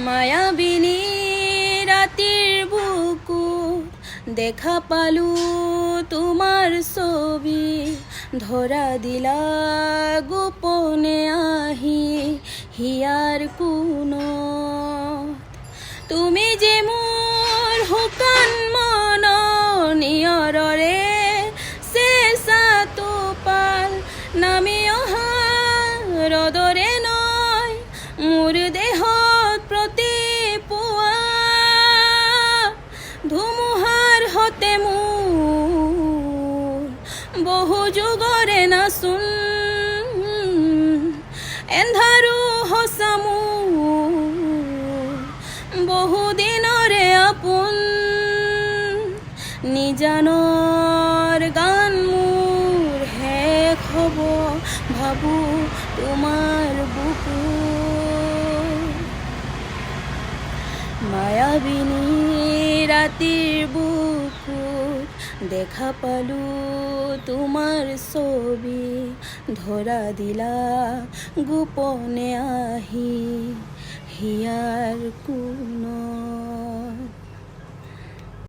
মায়াবিনী রাতির বুকুত দেখা পালু তোমার ছবি, ধরা দিলা গোপনে আহি হিয়ার কোণত। তুমি যে মোৰ শুকান মন নিয়ৰৰে চেঁচা টোপাল নামি অহা ৰদৰে নয় মোৰ দেহত প্ৰতিপুৱা, ধুমুহাৰ হতে মোৰ বহু যুগৰে নাচোন, এন্ধাৰো সঁচা মোৰ বহুদিনৰে আপোন। নিজানৰ গান মোৰ শেষ হ'ব ভাবো তোমাৰ বুকু। মায়াবিনী ৰাতিৰ বুকুত দেখা পালো তোমাৰ ছবি, ধৰা দিলা গোপনে আহি হিয়াৰ কোণত।